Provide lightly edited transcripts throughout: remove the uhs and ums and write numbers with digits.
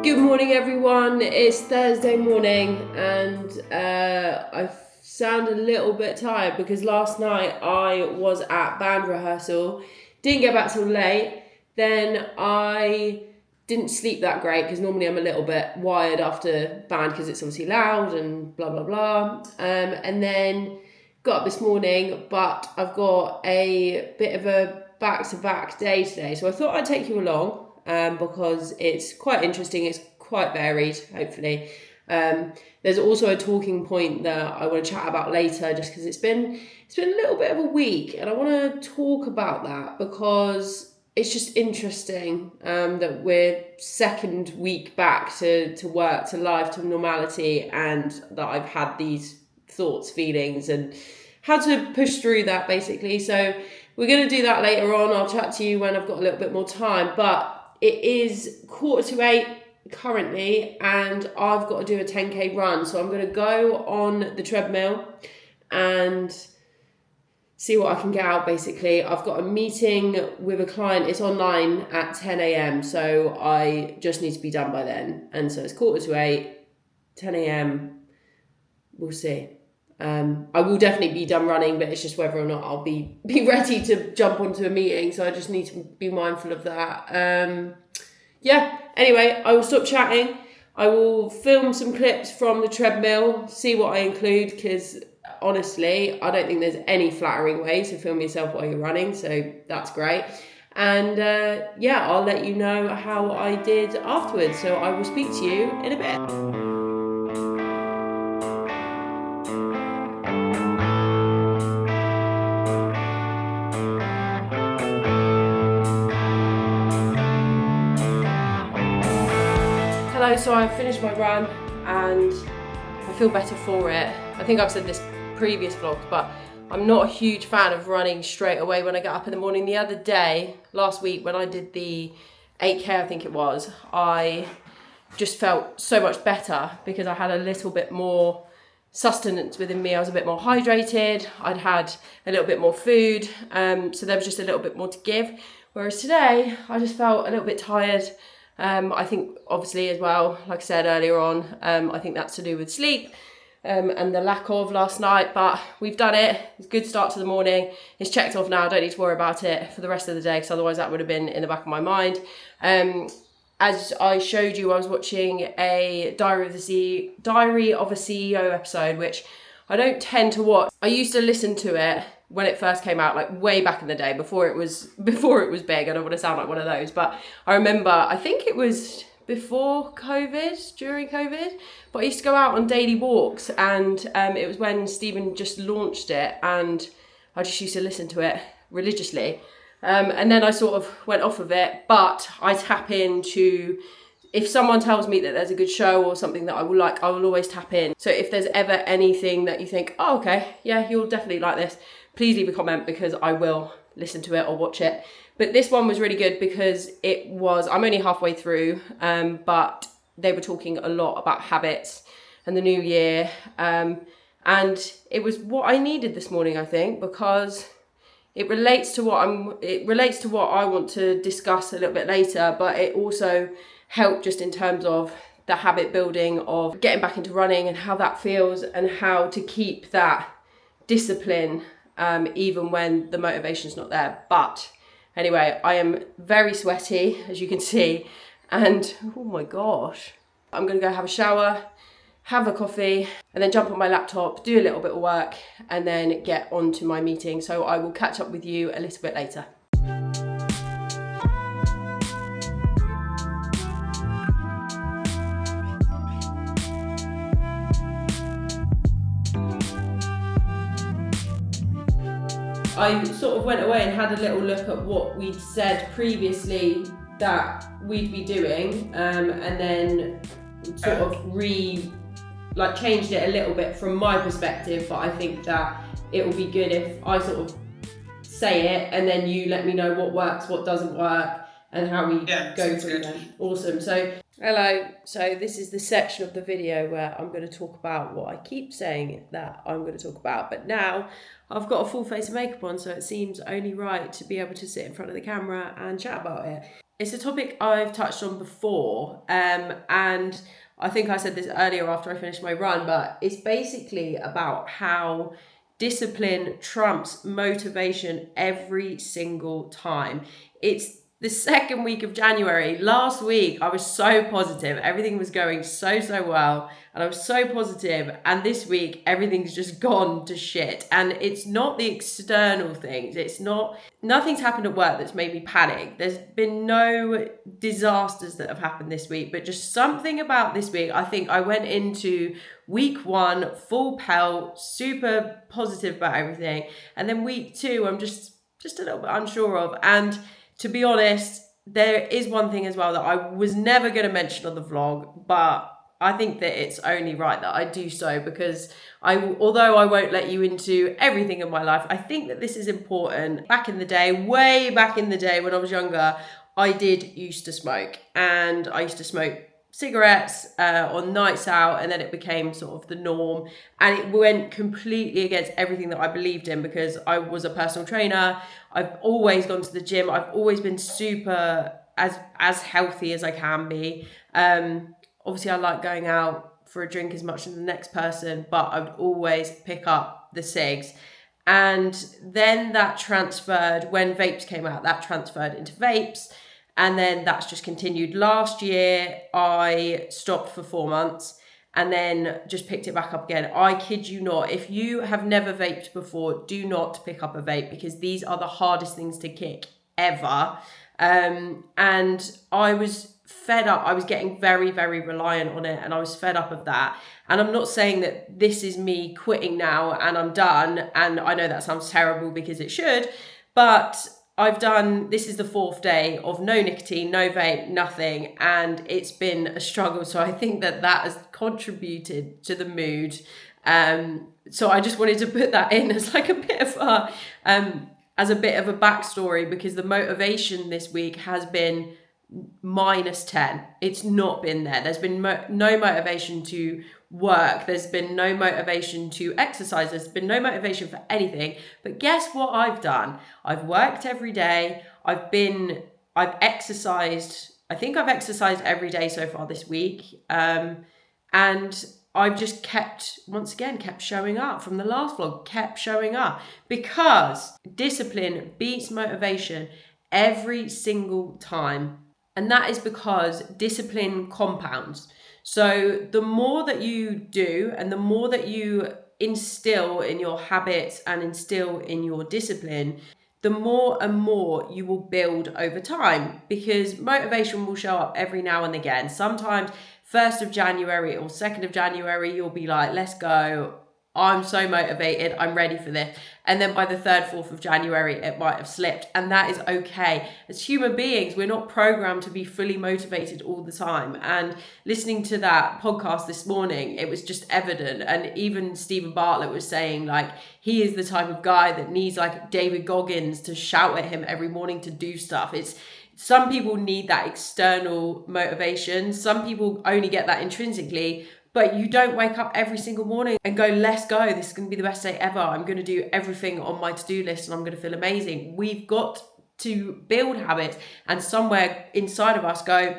Good morning, everyone. It's Thursday morning, and I sound a little bit tired because last night I was at band rehearsal, didn't get back till late. Then I didn't sleep that great because normally I'm a little bit wired after band because it's obviously loud and blah blah blah. And then got up this morning, but I've got a bit of a back-to-back day today, so I thought I'd take you along. Because it's quite interesting, it's quite varied, hopefully. There's also a talking point that I want to chat about later, just because it's been a little bit of a week, and I want to talk about that because it's just interesting that we're second week back to work, to life, to normality, and that I've had these thoughts, feelings, and how to push through that, basically. So we're going to do that later on. I'll chat to you when I've got a little bit more time, but it is 7:45 currently, and I've got to do a 10k run. So I'm going to go on the treadmill and see what I can get out, basically. I've got a meeting with a client. It's online at 10 a.m. So I just need to be done by then. And so it's 7:45, 10 a.m. We'll see. I will definitely be done running, but it's just whether or not I'll be ready to jump onto a meeting. So I just need to be mindful of that. Anyway, I will stop chatting. I will film some clips from the treadmill, see what I include, because honestly, I don't think there's any flattering way to film yourself while you're running. So that's great. And I'll let you know how I did afterwards. So I will speak to you in a bit. So I finished my run and I feel better for it. I think I've said this previous vlogs, but I'm not a huge fan of running straight away when I get up in the morning. The other day, last week, when I did the 8k, I think it was, I just felt so much better because I had a little bit more sustenance within me. I was a bit more hydrated. I'd had a little bit more food. So there was just a little bit more to give. Whereas today, I just felt a little bit tired. I think obviously as well, like I said earlier on, I think that's to do with sleep and the lack of last night, but we've done it. It's a good start to the morning. It's checked off now. I don't need to worry about it for the rest of the day because otherwise that would have been in the back of my mind. As I showed you, I was watching a Diary of a CEO episode, which I don't tend to watch. I used to listen to it when it first came out, like way back in the day, before it was big. I don't want to sound like one of those, but I remember, I think it was before COVID, during COVID, but I used to go out on daily walks, and it was when Stephen just launched it, and I just used to listen to it religiously. And then I sort of went off of it, but I tap into, if someone tells me that there's a good show or something that I will like, I will always tap in. So if there's ever anything that you think, oh, okay, yeah, you'll definitely like this, please leave a comment because I will listen to it or watch it. But this one was really good because I'm only halfway through, but they were talking a lot about habits and the new year. And it was what I needed this morning, I think, because it relates to what I want to discuss a little bit later, but it also helped just in terms of the habit building of getting back into running and how that feels and how to keep that discipline even when the motivation's not there. But anyway, I am very sweaty, as you can see, and oh my gosh, I'm gonna go have a shower, have a coffee, and then jump on my laptop, do a little bit of work, and then get on to my meeting. So I will catch up with you a little bit later. I sort of went away and had a little look at what we'd said previously that we'd be doing, and then sort of changed it a little bit from my perspective, but I think that it will be good if I sort of say it and then you let me know what works, what doesn't work, and how we go through them. Awesome. So, hello. So this is the section of the video where I'm going to talk about what I keep saying that I'm going to talk about, but now I've got a full face of makeup on, so it seems only right to be able to sit in front of the camera and chat about it. It's a topic I've touched on before, and I think I said this earlier after I finished my run, but it's basically about how discipline trumps motivation every single time. It's the second week of January. Last week, I was so positive. Everything was going so well, and I was so positive. And this week, everything's just gone to shit. And it's not the external things. Nothing's happened at work that's made me panic. There's been no disasters that have happened this week, but just something about this week. I think I went into week one full pelt, super positive about everything, and then week two I'm just a little bit unsure of. And to be honest, there is one thing as well that I was never going to mention on the vlog, but I think that it's only right that I do so, because although I won't let you into everything in my life, I think that this is important. Back in the day, way back in the day when I was younger, I did used to smoke, and I used to smoke cigarettes on nights out, and then it became sort of the norm, and it went completely against everything that I believed in, because I was a personal trainer. I've always gone to the gym. I've always been super as healthy as I can be. Obviously I like going out for a drink as much as the next person, but I would always pick up the cigs. And then that transferred, when vapes came out, that transferred into vapes. And then that's just continued. Last year, I stopped for 4 months and then just picked it back up again. I kid you not, if you have never vaped before, do not pick up a vape, because these are the hardest things to kick ever. And I was fed up. I was getting very, very reliant on it, and I was fed up of that. And I'm not saying that this is me quitting now and I'm done. And I know that sounds terrible, because it should, but this is the 4th day of no nicotine, no vape, nothing, and it's been a struggle. So I think that has contributed to the mood. So I just wanted to put that in as like a bit of a backstory, because the motivation this week has been -10. It's not been there. There's been no motivation to work. There's been no motivation to exercise. There's been no motivation for anything. But guess what I've done? I've worked every day. I've exercised. I think I've exercised every day so far this week. And I've just kept showing up from the last vlog, kept showing up, because discipline beats motivation every single time. And that is because discipline compounds. So the more that you do, and the more that you instill in your habits and instill in your discipline, the more and more you will build over time, because motivation will show up every now and again. Sometimes 1st of January or 2nd of January, you'll be like, let's go. I'm so motivated. I'm ready for this. And then by the 3rd, 4th of January, it might have slipped. And that is okay. As human beings, we're not programmed to be fully motivated all the time. And listening to that podcast this morning, it was just evident. And even Stephen Bartlett was saying, like, he is the type of guy that needs like David Goggins to shout at him every morning to do stuff. Some people need that external motivation. Some people only get that intrinsically. But you don't wake up every single morning and go, let's go. This is going to be the best day ever. I'm going to do everything on my to-do list and I'm going to feel amazing. We've got to build habits, and somewhere inside of us go,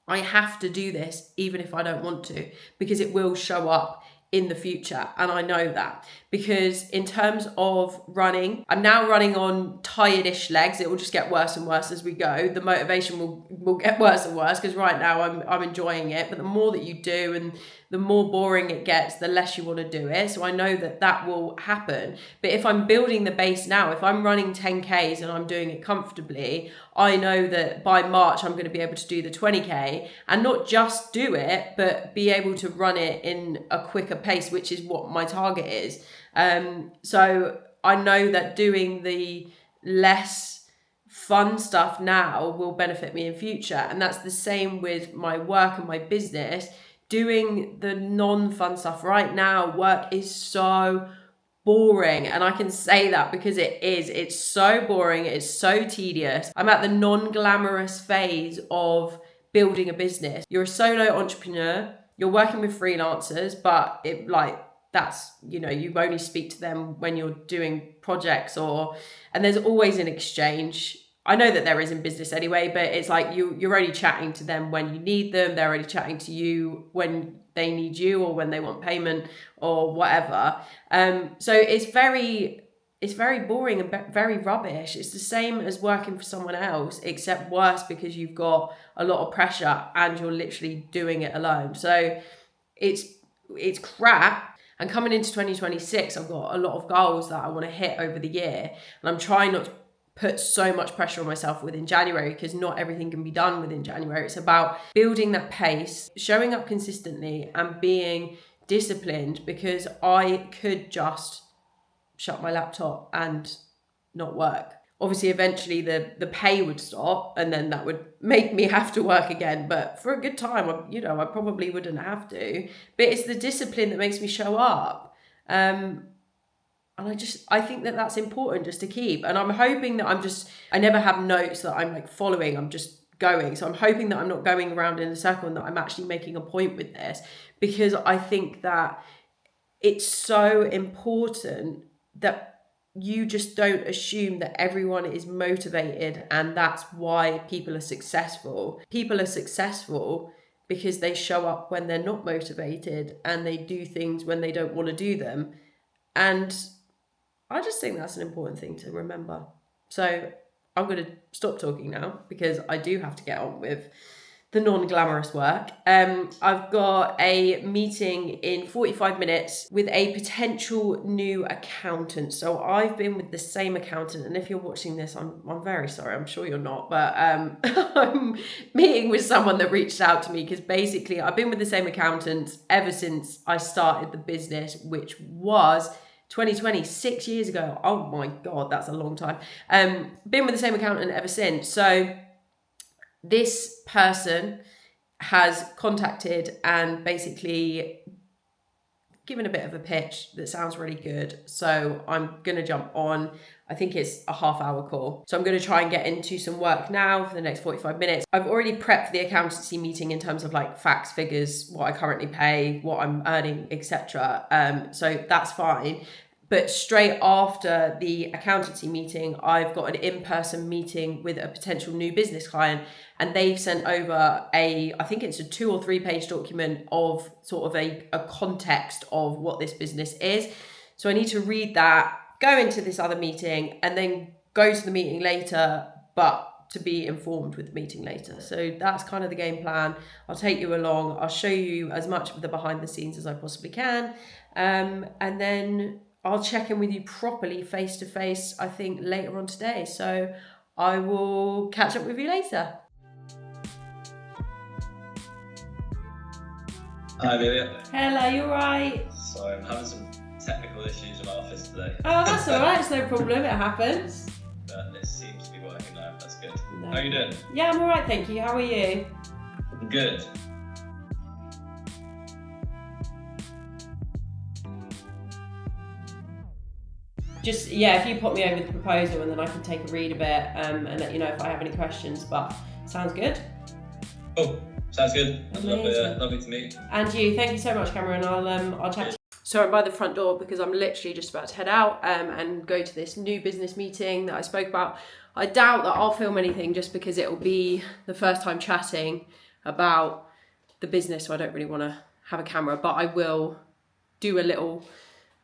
I have to do this even if I don't want to, because it will show up in the future. And I know that, because in terms of running, I'm now running on tired-ish legs. It will just get worse and worse as we go. The motivation will get worse and worse, because right now I'm enjoying it. But the more that you do and the more boring it gets, the less you want to do it. So I know that will happen. But if I'm building the base now, if I'm running 10Ks and I'm doing it comfortably, I know that by March I'm going to be able to do the 20K, and not just do it, but be able to run it in a quicker pace, which is what my target is. So I know that doing the less fun stuff now will benefit me in future. And that's the same with my work and my business. Doing the non-fun stuff right now, work is so boring, and I can say that because it's so boring, it's so tedious. I'm at the non-glamorous phase of building a business. You're a solo entrepreneur, you're working with freelancers, but you only speak to them when you're doing projects, and there's always an exchange. I know that there is in business anyway, but it's like you're only chatting to them when you need them. They're only chatting to you when they need you or when they want payment or whatever. So it's very boring and very rubbish. It's the same as working for someone else, except worse because you've got a lot of pressure and you're literally doing it alone. So it's crap. And coming into 2026, I've got a lot of goals that I want to hit over the year, and I'm trying not to put so much pressure on myself within January, because not everything can be done within January. It's about building that pace, showing up consistently and being disciplined, because I could just shut my laptop and not work. Obviously, eventually the pay would stop and then that would make me have to work again. But for a good time, I probably wouldn't have to. But it's the discipline that makes me show up. And I think that that's important just to keep. And I'm hoping that I never have notes that I'm like following, I'm just going. So I'm hoping that I'm not going around in a circle and that I'm actually making a point with this, because I think that it's so important that you just don't assume that everyone is motivated and that's why people are successful. People are successful because they show up when they're not motivated and they do things when they don't want to do them. And I just think that's an important thing to remember. So I'm going to stop talking now because I do have to get on with the non-glamorous work. I've got a meeting in 45 minutes with a potential new accountant. So I've been with the same accountant, and if you're watching this, I'm very sorry. I'm sure you're not, but I'm meeting with someone that reached out to me because basically I've been with the same accountant ever since I started the business, which was 2020, 6 years ago. Oh my God, that's a long time. Been with the same accountant ever since. So this person has contacted and basically given a bit of a pitch that sounds really good. So I'm going to jump on. I think it's a half-hour call. So I'm going to try and get into some work now for the next 45 minutes. I've already prepped the accountancy meeting in terms of like facts, figures, what I currently pay, what I'm earning, etc. So that's fine. But straight after the accountancy meeting, I've got an in-person meeting with a potential new business client, and they've sent over I think it's a 2 or 3 page document of sort of a context of what this business is. So I need to read that, go into this other meeting, and then go to the meeting later, but to be informed with the meeting later. So that's kind of the game plan. I'll take you along. I'll show you as much of the behind the scenes as I possibly can. And then I'll check in with you properly face to face, I think later on today. So I will catch up with you later. Hi, Amelia. Hello, you alright? Sorry, I'm having some technical issues in my office today. Oh, that's alright, it's no problem, it happens. But it seems to be working now, that's good. No. How are you doing? Yeah, I'm alright, thank you. How are you? I'm good. Just, yeah, if you pop me over the proposal and then I can take a read of it and let you know if I have any questions, but sounds good. Oh, sounds good. Amazing. Lovely to meet. And you, thank you so much, Cameron. I'll chat to you. So I'm by the front door because I'm literally just about to head out and go to this new business meeting that I spoke about. I doubt that I'll film anything just because it'll be the first time chatting about the business, so I don't really want to have a camera, but I will do a little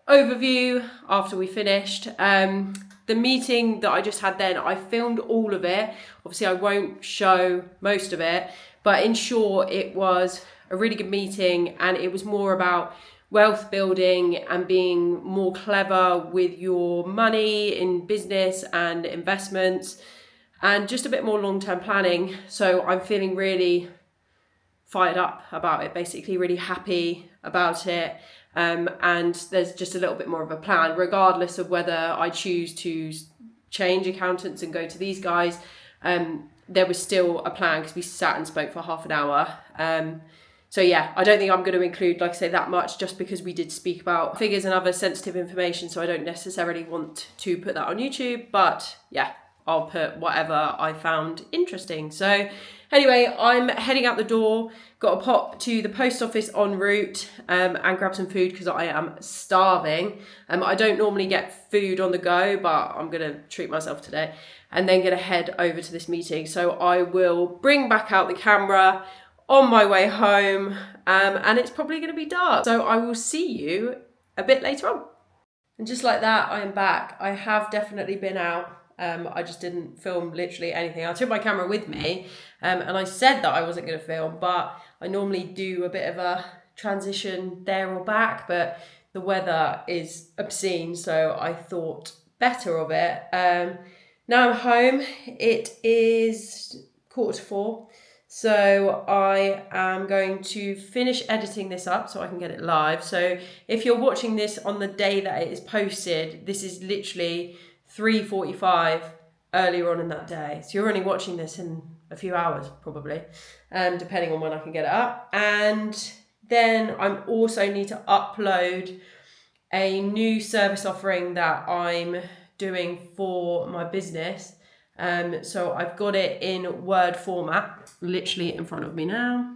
overview after we finished. The meeting that I just had then, I filmed all of it. Obviously I won't show most of it, but in short, it was a really good meeting, and it was more about wealth building and being more clever with your money in business and investments, and just a bit more long-term planning. So I'm feeling really fired up about it, basically really happy about it. And there's just a little bit more of a plan, regardless of whether I choose to change accountants and go to these guys. There was still a plan because we sat and spoke for half an hour. So yeah, I don't think I'm going to include, like I say, that much, just because we did speak about figures and other sensitive information. So I don't necessarily want to put that on YouTube, but yeah, I'll put whatever I found interesting. So anyway, I'm heading out the door, got to pop to the post office en route and grab some food because I am starving. I don't normally get food on the go, but I'm going to treat myself today and then going to head over to this meeting. So I will bring back out the camera on my way home and it's probably going to be dark. So I will see you a bit later on. And just like that, I am back. I have definitely been out. I just didn't film literally anything. I took my camera with me and I said that I wasn't going to film, but I normally do a bit of a transition there or back, but the weather is obscene, so I thought better of it. Now I'm home. It is 3:45. So I am going to finish editing this up so I can get it live. So if you're watching this on the day that it is posted, this is literally 3:45 earlier on in that day. So you're only watching this in a few hours probably, depending on when I can get it up. And then I also need to upload a new service offering that I'm doing for my business. So I've got it in Word format, literally in front of me now.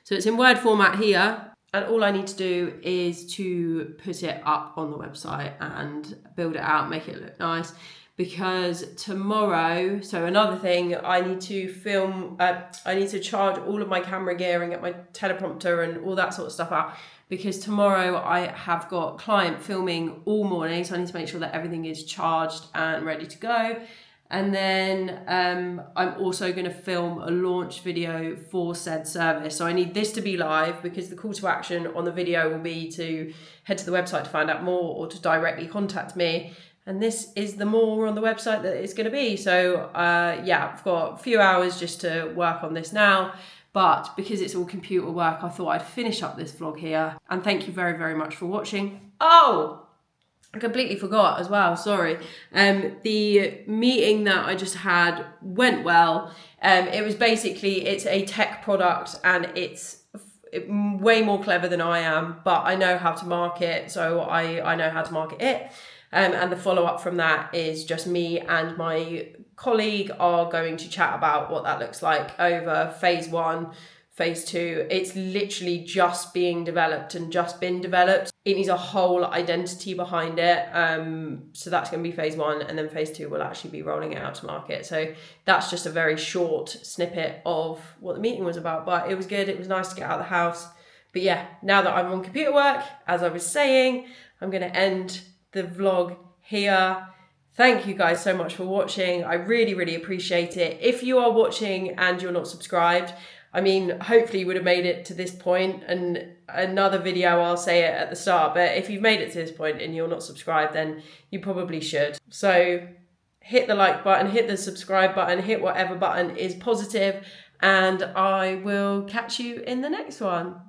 So it's in Word format here, and all I need to do is to put it up on the website and build it out, make it look nice. Because tomorrow, so another thing, I need to film, I need to charge all of my camera gear and get my teleprompter and all that sort of stuff out. Because tomorrow I have got client filming all morning, so I need to make sure that everything is charged and ready to go. And then I'm also going to film a launch video for said service. So I need this to be live because the call to action on the video will be to head to the website to find out more or to directly contact me. And this is the more on the website that it's going to be. So yeah, I've got a few hours just to work on this now. But because it's all computer work, I thought I'd finish up this vlog here. And thank you very, very much for watching. Oh, I completely forgot as well, sorry. The meeting that I just had went well. It was basically, it's a tech product and it's way more clever than I am, but I know how to market, so I know how to market it. And the follow-up from that is just me and my colleague are going to chat about what that looks like over phase 1, phase 2. It's literally just being developed and just been developed. It needs a whole identity behind it. So that's going to be phase 1, and then phase 2 will actually be rolling it out to market. So that's just a very short snippet of what the meeting was about, but it was good. It was nice to get out of the house. But yeah, now that I'm on computer work, as I was saying, I'm going to end the vlog here. Thank you guys so much for watching. I really, really appreciate it. If you are watching and you're not subscribed, I mean, hopefully you would have made it to this point, and another video I'll say it at the start, but if you've made it to this point and you're not subscribed, then you probably should. So hit the like button, hit the subscribe button, hit whatever button is positive, and I will catch you in the next one.